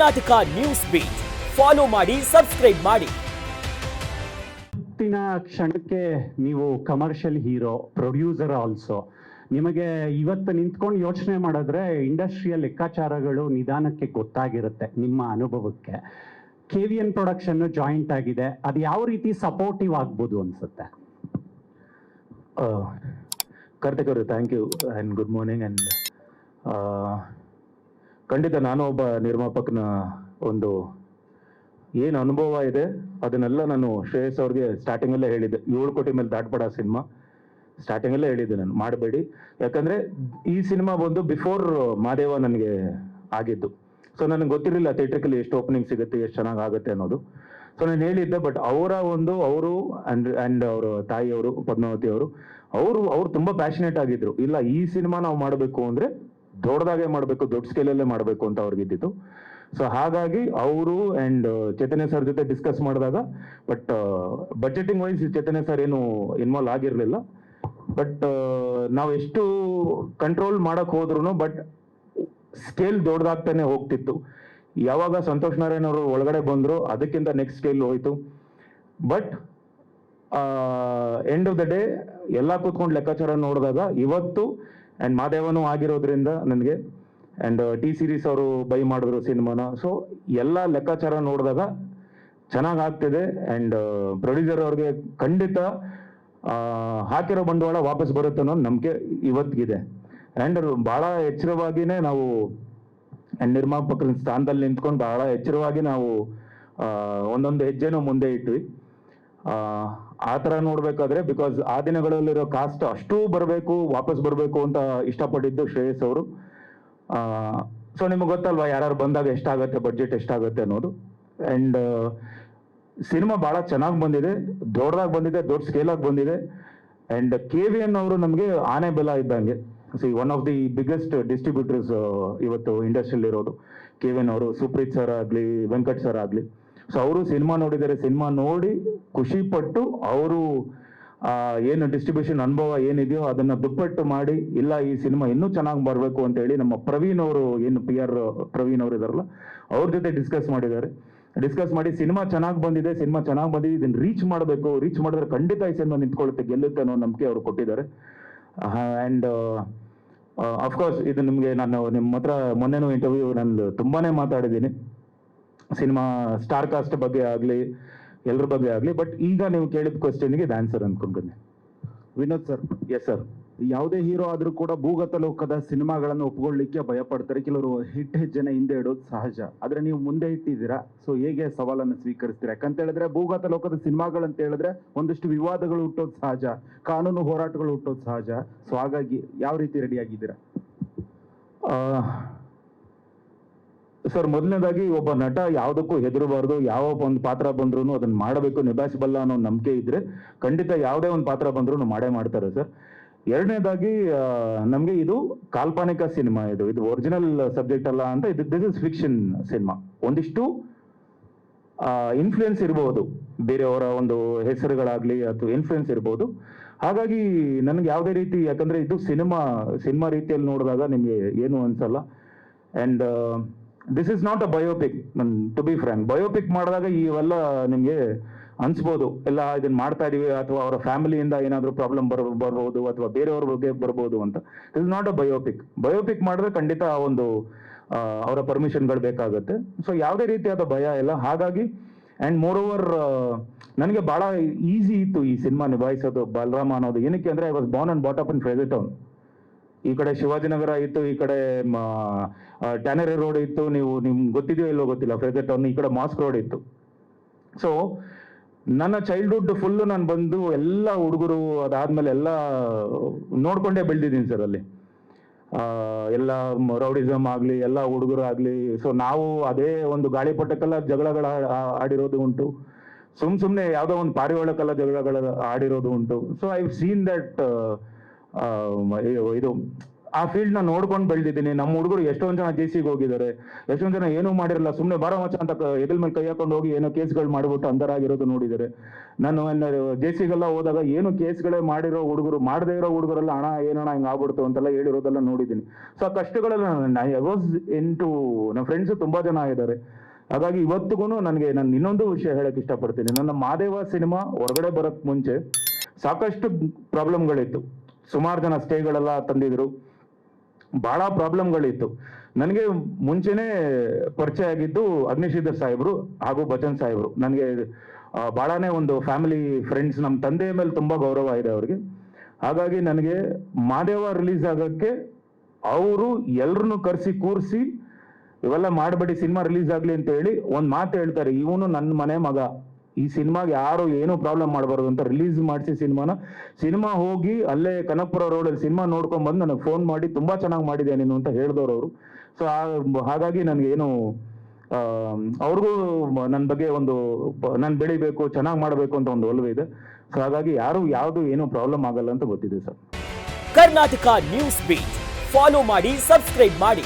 Karnataka news beat follow ಮಾಡಿ, subscribe ಮಾಡಿ. ಇವತ್ತಿನ ಕ್ಷಣಕ್ಕೆ ನೀವು ಕಮರ್ಷಿಯಲ್ ಹೀರೋ, ಪ್ರೊಡ್ಯೂಸರ್ ಆಲ್ಸೋ. ನಿಮಗೆ ಇವತ್ತು ನಿಂತ್ಕೊಂಡು ಯೋಚನೆ ಮಾಡಿದ್ರೆ ಇಂಡಸ್ಟ್ರಿಯ ಲೆಕ್ಕಾಚಾರಗಳು ನಿಧಾನಕ್ಕೆ ಗೊತ್ತಾಗಿರುತ್ತೆ ನಿಮ್ಮ ಅನುಭವಕ್ಕೆ. KVN ಪ್ರೊಡಕ್ಷನ್ ಜಾಯಿಂಟ್ ಆಗಿದೆ, ಅದು ಯಾವ ರೀತಿ ಸಪೋರ್ಟಿವ್ ಆಗ್ಬೋದು ಅನ್ಸುತ್ತೆ? ಕಾರ್ತಿಕ್ ಅವರು, thank you and good morning. And ಖಂಡಿತ ನಾನು ಒಬ್ಬ ನಿರ್ಮಾಪಕನ ಒಂದು ಏನು ಅನುಭವ ಇದೆ ಅದನ್ನೆಲ್ಲ ನಾನು ಶ್ರೇಯಸ್ ಅವ್ರಿಗೆ ಸ್ಟಾರ್ಟಿಂಗಲ್ಲೇ ಹೇಳಿದ್ದೆ. 7 ಕೋಟಿ ಮೇಲೆ ದಾಟ್ಬೇಡ ಸಿನಿಮಾ ಸ್ಟಾರ್ಟಿಂಗಲ್ಲೇ ಹೇಳಿದ್ದೆ ನಾನು, ಮಾಡಬೇಡಿ. ಯಾಕಂದರೆ ಈ ಸಿನಿಮಾ ಬಂದು ಬಿಫೋರ್ ಮಾದೇವ ನನಗೆ ಆಗಿದ್ದು. ಸೊ ನನಗೆ ಗೊತ್ತಿರಲಿಲ್ಲ ಥಿಯೇಟ್ರಿಕಲ್ಲಿ ಎಷ್ಟು ಓಪನಿಂಗ್ ಸಿಗುತ್ತೆ, ಎಷ್ಟು ಚೆನ್ನಾಗಿ ಆಗುತ್ತೆ ಅನ್ನೋದು. ಸೊ ನಾನು ಹೇಳಿದ್ದೆ. ಬಟ್ ಅವರು ಆ್ಯಂಡ್ ಅವರ ತಾಯಿಯವರು ಪದ್ಮಾವತಿ ಅವರು ತುಂಬ ಪ್ಯಾಷನೇಟ್ ಆಗಿದ್ರು. ಇಲ್ಲ, ಈ ಸಿನಿಮಾ ನಾವು ಮಾಡಬೇಕು ಅಂದರೆ ದೊಡ್ಡದಾಗೆ ಮಾಡಬೇಕು, ದೊಡ್ಡ ಸ್ಕೇಲಲ್ಲೇ ಮಾಡಬೇಕು ಅಂತ ಅವ್ರಿಗಿದ್ದಿತ್ತು. ಸೊ ಹಾಗಾಗಿ ಅವರು ಆ್ಯಂಡ್ ಚೈತನ್ಯ ಸರ್ ಜೊತೆ ಡಿಸ್ಕಸ್ ಮಾಡಿದಾಗ, but budgeting wise Chaitanya sir ಏನು ಇನ್ವಾಲ್ವ್ ಆಗಿರಲಿಲ್ಲ. ಬಟ್ ನಾವು ಎಷ್ಟು ಕಂಟ್ರೋಲ್ ಮಾಡಕ್ ಹೋದ್ರು ಬಟ್ ಸ್ಕೇಲ್ ದೊಡ್ಡದಾಗ್ತಾನೆ ಹೋಗ್ತಿತ್ತು. ಯಾವಾಗ ಸಂತೋಷ್ ನಾರಾಯಣ್ ಅವರು ಒಳಗಡೆ ಬಂದ್ರು ಅದಕ್ಕಿಂತ ನೆಕ್ಸ್ಟ್ ಸ್ಕೇಲ್ ಹೋಯ್ತು. But end of the day ಎಲ್ಲ ಕೂತ್ಕೊಂಡು ಲೆಕ್ಕಾಚಾರ ನೋಡಿದಾಗ ಇವತ್ತು ಆ್ಯಂಡ್ ಮಾದೇವನೂ ಆಗಿರೋದ್ರಿಂದ ನನಗೆ ಆ್ಯಂಡ್ ಟಿ ಸೀರೀಸ್ ಅವರು ಬೈ ಮಾಡಿದ್ರು ಸಿನಿಮಾನ. ಸೊ ಎಲ್ಲ ಲೆಕ್ಕಾಚಾರ ನೋಡಿದಾಗ ಚೆನ್ನಾಗಿ ಆಗ್ತಿದೆ. ಆ್ಯಂಡ್ ಪ್ರೊಡ್ಯೂಸರ್ ಅವ್ರಿಗೆ ಖಂಡಿತ ಹಾಕಿರೋ ಬಂಡವಾಳ ವಾಪಸ್ ಬರುತ್ತೆ ಅನ್ನೋ ನಂಬಿಕೆ ಇವತ್ತಿಗಿದೆ. ಆ್ಯಂಡ್ ಭಾಳ ಎಚ್ಚರವಾಗಿಯೇ ನಾವು ನಿರ್ಮಾಪಕರ ಸ್ಥಾನದಲ್ಲಿ ನಿಂತ್ಕೊಂಡು ಭಾಳ ಎಚ್ಚರವಾಗಿ ನಾವು ಒಂದೊಂದು ಹೆಜ್ಜೆನೂ ಮುಂದೆ ಇಟ್ವಿ. ಆ ಥರ ನೋಡ್ಬೇಕಾದ್ರೆ, ಬಿಕಾಸ್ ಆ ದಿನಗಳಲ್ಲಿರೋ ಕಾಸ್ಟ್ ಅಷ್ಟೂ ಬರಬೇಕು, ವಾಪಸ್ ಬರಬೇಕು ಅಂತ ಇಷ್ಟಪಟ್ಟಿದ್ದು ಶ್ರೇಯಸ್ ಅವರು. ಸೊ ನಿಮಗೆ ಗೊತ್ತಲ್ವಾ ಯಾರು ಬಂದಾಗ ಎಷ್ಟಾಗುತ್ತೆ, ಬಡ್ಜೆಟ್ ಎಷ್ಟಾಗುತ್ತೆ ಅನ್ನೋದು. ಆ್ಯಂಡ್ ಸಿನಿಮಾ ಭಾಳ ಚೆನ್ನಾಗಿ ಬಂದಿದೆ, ದೊಡ್ಡದಾಗಿ ಬಂದಿದೆ, ದೊಡ್ಡ ಸ್ಕೇಲಾಗಿ ಬಂದಿದೆ. ಆ್ಯಂಡ್ KVN ಅವರು ನಮಗೆ ಆನೆ ಬೆಲ ಇದ್ದಂಗೆ. One of the biggest distributors ಇವತ್ತು ಇಂಡಸ್ಟ್ರಿಯಲ್ಲಿ ಇರೋದು KVN ಅವರು. ಸುಪ್ರೀತ್ ಸರ್ ಆಗಲಿ, ವೆಂಕಟ್ ಸರ್ ಆಗಲಿ. ಸೊ ಅವರು ಸಿನಿಮಾ ನೋಡಿದ್ದಾರೆ, ಸಿನಿಮಾ ನೋಡಿ ಖುಷಿಪಟ್ಟು ಅವರು ಏನು ಡಿಸ್ಟ್ರಿಬ್ಯೂಷನ್ ಅನುಭವ ಏನಿದೆಯೋ ಅದನ್ನು ದುಪ್ಪಟ್ಟು ಮಾಡಿ, ಇಲ್ಲ ಈ ಸಿನಿಮಾ ಇನ್ನೂ ಚೆನ್ನಾಗಿ ಬರಬೇಕು ಅಂತ ಹೇಳಿ ನಮ್ಮ ಪ್ರವೀಣ್ ಅವರು, ಏನು PR ಪ್ರವೀಣ್ ಅವರು ಇದಾರಲ್ಲ, ಅವ್ರ ಜೊತೆ ಡಿಸ್ಕಸ್ ಮಾಡಿ ಸಿನಿಮಾ ಚೆನ್ನಾಗಿ ಬಂದಿದೆ, ಇದನ್ನು ರೀಚ್ ಮಾಡಿದ್ರೆ ಖಂಡಿತ ಈ ಸಿನಿಮಾ ನಿಂತ್ಕೊಳ್ಳುತ್ತೆ, ಗೆಲ್ಲುತ್ತೆ ಅನ್ನೋ ನಂಬಿಕೆ ಅವರು ಕೊಟ್ಟಿದ್ದಾರೆ. ಆ್ಯಂಡ್ ಅಫ್ಕೋರ್ಸ್ ಇದು ನಿಮಗೆ ನಾನು ನಿಮ್ಮ ಹತ್ರ ಮೊನ್ನೆನೂ ಇಂಟರ್ವ್ಯೂ ನಾನು ತುಂಬಾನೇ ಮಾತಾಡಿದ್ದೀನಿ, ಸಿನಿಮಾ ಸ್ಟಾರ್ ಕಾಸ್ಟ್ ಬಗ್ಗೆ ಆಗಲಿ, ಎಲ್ಲರ ಬಗ್ಗೆ ಆಗಲಿ. ಬಟ್ ಈಗ ನೀವು ಕೇಳಿದ ಕ್ವಶನ್ಗೆ ಇದು ಆನ್ಸರ್ ಅಂದ್ಕೊಂಡ್ಬನ್ನಿ. ವಿನೋದ್ ಸರ್. Yes sir. ಯಾವುದೇ ಹೀರೋ ಆದ್ರೂ ಕೂಡ ಭೂಗತ ಲೋಕದ ಸಿನಿಮಾಗಳನ್ನು ಒಪ್ಕೊಳ್ಳಿಕ್ಕೆ ಭಯಪಡ್ತಾರೆ, ಕೆಲವರು ಹಿಟ್ ಹೆಜ್ಜೆನ ಹಿಂದೆ ಇಡೋದು ಸಹಜ. ಆದ್ರೆ ನೀವು ಮುಂದೆ ಇಟ್ಟಿದ್ದೀರಾ, ಸೊ ಹೇಗೆ ಸವಾಲನ್ನು ಸ್ವೀಕರಿಸ್ತೀರಾ? ಯಾಕಂತ ಹೇಳಿದ್ರೆ ಭೂಗತ ಲೋಕದ ಸಿನಿಮಾಗಳಂತ ಹೇಳಿದ್ರೆ ಒಂದಷ್ಟು ವಿವಾದಗಳು ಹುಟ್ಟೋದು ಸಹಜ, ಕಾನೂನು ಹೋರಾಟಗಳು ಹುಟ್ಟೋದು ಸಹಜ. ಸೊ ಹಾಗಾಗಿ ಯಾವ ರೀತಿ ರೆಡಿ ಆಗಿದ್ದೀರಾ? ಸರ್, ಮೊದಲನೇದಾಗಿ ಒಬ್ಬ ನಟ ಯಾವುದಕ್ಕೂ ಹೆದರಬಾರ್ದು. ಯಾವ ಒಂದು ಪಾತ್ರ ಬಂದ್ರೂ ಅದನ್ನ ಮಾಡಬೇಕು, ನಿಭಾಯಿಸಬಲ್ಲ ಅನ್ನೋ ನಂಬಿಕೆ ಇದ್ರೆ ಖಂಡಿತ ಯಾವುದೇ ಒಂದು ಪಾತ್ರ ಬಂದ್ರೂ ಮಾಡೇ ಮಾಡ್ತಾರೆ ಸರ್. ಎರಡನೇದಾಗಿ ನಮಗೆ ಇದು ಕಾಲ್ಪನಿಕ ಸಿನಿಮಾ, ಇದು ಒರಿಜಿನಲ್ ಸಬ್ಜೆಕ್ಟ್ ಅಲ್ಲ ಅಂತ. This is fiction cinema. ಒಂದಿಷ್ಟು ಇನ್ಫ್ಲುಯೆನ್ಸ್ ಇರಬಹುದು, ಬೇರೆಯವರ ಒಂದು ಹೆಸರುಗಳಾಗ್ಲಿ ಅಥವಾ ಇನ್ಫ್ಲುಯೆನ್ಸ್ ಇರಬಹುದು. ಹಾಗಾಗಿ ನನಗೆ ಯಾವುದೇ ರೀತಿ, ಯಾಕಂದ್ರೆ ಇದು ಸಿನಿಮಾ ರೀತಿಯಲ್ಲಿ ನೋಡಿದಾಗ ನಿಮಗೆ ಏನು ಅನ್ಸಲ್ಲ. And this is not a biopic. To be frank, biopic ಮಾಡಿದಾಗ ಇವೆಲ್ಲ ನಿಮಗೆ ಅನ್ಸ್ಬೋದು, ಎಲ್ಲ ಇದನ್ನ ಮಾಡ್ತಾ ಇದೀವಿ ಅಥವಾ ಅವರ ಫ್ಯಾಮಿಲಿಯಿಂದ ಏನಾದರೂ ಪ್ರಾಬ್ಲಮ್ ಬರ್ಬೋದು ಅಥವಾ ಬೇರೆಯವ್ರ ಬಗ್ಗೆ ಬರ್ಬೋದು ಅಂತ. This is not a biopic ಮಾಡಿದ್ರೆ ಖಂಡಿತ ಒಂದು ಅವರ ಪರ್ಮಿಷನ್ಗಳು ಬೇಕಾಗುತ್ತೆ. ಸೊ ಯಾವುದೇ ರೀತಿಯಾದ ಭಯ ಇಲ್ಲ. ಹಾಗಾಗಿ ಆ್ಯಂಡ್ ಮೋರ್ ಓವರ್ ನನಗೆ ಭಾಳ ಈಸಿ ಇತ್ತು ಈ ಸಿನಿಮಾ ನಿಭಾಯಿಸೋದು, ಬಲರಾಮ ಅನ್ನೋದು. ಏನಕ್ಕೆ ಅಂದರೆ I was born and brought up in Frazer Town. ಈ ಕಡೆ ಶಿವಾಜಿನಗರ ಇತ್ತು, ಈ ಕಡೆ ಟ್ಯಾನರಿ ರೋಡ್ ಇತ್ತು, ನಿಮ್ಗೆ ಗೊತ್ತಿದೆಯೋ ಇಲ್ಲೋ ಗೊತ್ತಿಲ್ಲ, ಫ್ರೇಜರ್ ಟೌನ್. ಈ ಕಡೆ ಮಾಸ್ಕ್ ರೋಡ್ ಇತ್ತು. ಸೊ ನನ್ನ ಚೈಲ್ಡ್ಹುಡ್ ಫುಲ್ಲು ನಾನು ಬಂದು ಎಲ್ಲ ಹುಡುಗರು ಅದಾದ್ಮೇಲೆ ಎಲ್ಲ ನೋಡ್ಕೊಂಡೇ ಬೆಳೆದಿದ್ದೀನಿ ಸರ್ ಅಲ್ಲಿ. ಎಲ್ಲ ರೌಡಿಸಮ್ ಆಗಲಿ, ಎಲ್ಲ ಹುಡುಗರು ಆಗಲಿ. ಸೊ ನಾವು ಅದೇ ಒಂದು ಗಾಳಿಪಟಕ್ಕೆಲ್ಲ ಜಗಳಗಳ ಆಡಿರೋದು ಉಂಟು, ಸುಮ್ಮನೆ ಯಾವುದೋ ಒಂದು ಪಾರಿವಾಳಕ್ಕೆಲ್ಲ ಜಗಳಗಳ ಆಡಿರೋದು ಉಂಟು. ಸೊ ಐ ಸೀನ್ ದಟ್ ಇದು ಆ ಫೀಲ್ಡ್ನ ನೋಡ್ಕೊಂಡು ಬೆಳೆದಿದ್ದೀನಿ. ನಮ್ಮ ಹುಡುಗರು ಎಷ್ಟೊಂದು ಜನ JCಗೆ ಹೋಗಿದ್ದಾರೆ, ಎಷ್ಟೊಂದು ಜನ ಏನೂ ಮಾಡಿರಲ್ಲ, ಸುಮ್ಮನೆ ಬಾರೋ ಮಚ್ಚ ಅಂತ ಎದಲ್ ಮೇಲೆ ಕೈ ಹಾಕೊಂಡು ಹೋಗಿ ಏನೋ ಕೇಸ್ಗಳು ಮಾಡಿಬಿಟ್ಟು ಅಂಧರಾಗಿರೋದು ನೋಡಿದ್ದಾರೆ. ನಾನು JCಗೆಲ್ಲ ಹೋದಾಗ ಏನು ಕೇಸ್ಗಳೇ ಮಾಡಿರೋ ಹುಡುಗರು, ಮಾಡದೇ ಇರೋ ಹುಡುಗರೆಲ್ಲ ಹಣ ಏನಣ್ಣ ಹಿಂಗೆ ಆಗ್ಬಿಡ್ತು ಅಂತೆಲ್ಲ ಹೇಳಿರೋದೆಲ್ಲ ನೋಡಿದ್ದೀನಿ. ಸೊ ಆ ಕಷ್ಟಗಳೆಲ್ಲ ಐ ವಾಸ್ ಇಂಟು, ನಮ್ಮ ಫ್ರೆಂಡ್ಸು ತುಂಬ ಜನ ಇದ್ದಾರೆ. ಹಾಗಾಗಿ ಇವತ್ತಿಗೂ ನನಗೆ ನಾನು ಇನ್ನೊಂದು ವಿಷಯ ಹೇಳಕ್ಕೆ ಇಷ್ಟಪಡ್ತೀನಿ. ನನ್ನ ಮಾದೇವ ಸಿನಿಮಾ ಹೊರಗಡೆ ಬರೋಕ್ಕೆ ಮುಂಚೆ ಸಾಕಷ್ಟು ಪ್ರಾಬ್ಲಮ್ಗಳಿತ್ತು. ಸುಮಾರು ಜನ ಸ್ಟೇಗಳೆಲ್ಲ ತಂದಿದ್ರು, ಭಾಳ ಪ್ರಾಬ್ಲಮ್ಗಳಿತ್ತು. ನನಗೆ ಮುಂಚೆನೇ ಪರಿಚಯ ಆಗಿದ್ದು ಅಗ್ನಿಶ್ರೀಧರ್ ಸಾಹೇಬರು ಹಾಗೂ ಬಚ್ಚನ್ ಸಾಹೇಬರು. ನನಗೆ ಭಾಳನೇ ಒಂದು ಫ್ಯಾಮಿಲಿ ಫ್ರೆಂಡ್ಸ್, ನಮ್ಮ ತಂದೆಯ ಮೇಲೆ ತುಂಬ ಗೌರವ ಇದೆ ಅವ್ರಿಗೆ. ಹಾಗಾಗಿ ನನಗೆ ಮಾದೇವ ರಿಲೀಸ್ ಆಗೋಕ್ಕೆ ಅವರು ಎಲ್ಲರನ್ನು ಕರೆಸಿ ಕೂರಿಸಿ ಇವೆಲ್ಲ ಮಾಡಬೇಡಿ, ಸಿನಿಮಾ ರಿಲೀಸ್ ಆಗಲಿ ಅಂತ ಹೇಳಿ ಒಂದು ಮಾತು ಹೇಳ್ತಾರೆ, ಇವನು ನನ್ನ ಮನೆ ಮಗ, ಈ ಸಿನಿಮಾಗೆ ಯಾರು ಏನೂ ಪ್ರಾಬ್ಲಮ್ ಮಾಡಬಾರ್ದು ಅಂತ ರಿಲೀಸ್ ಮಾಡಿಸಿ ಸಿನಿಮಾ ಹೋಗಿ ಅಲ್ಲೇ ಕನಕಪುರ ರೋಡಲ್ಲಿ ಸಿನಿಮಾ ನೋಡ್ಕೊಂಡು ಬಂದು ನನಗೆ ಫೋನ್ ಮಾಡಿ ತುಂಬ ಚೆನ್ನಾಗಿ ಮಾಡಿದೆ ನೀನು ಅಂತ ಹೇಳಿದವರು ಅವರು. ಸೊ ಹಾಗಾಗಿ ನನಗೇನು ಅವ್ರಿಗೂ ನನ್ನ ಬಗ್ಗೆ ಒಂದು ನಾನು ಬೆಳಿಬೇಕು, ಚೆನ್ನಾಗಿ ಮಾಡಬೇಕು ಅಂತ ಒಂದು ಒಲವಿದೆ. ಸೊ ಹಾಗಾಗಿ ಯಾವುದು ಏನೂ ಪ್ರಾಬ್ಲಮ್ ಆಗಲ್ಲ ಅಂತ ಗೊತ್ತಿದೆ sir. Karnataka news beat follow ಮಾಡಿ, ಸಬ್ಸ್ಕ್ರೈಬ್ ಮಾಡಿ.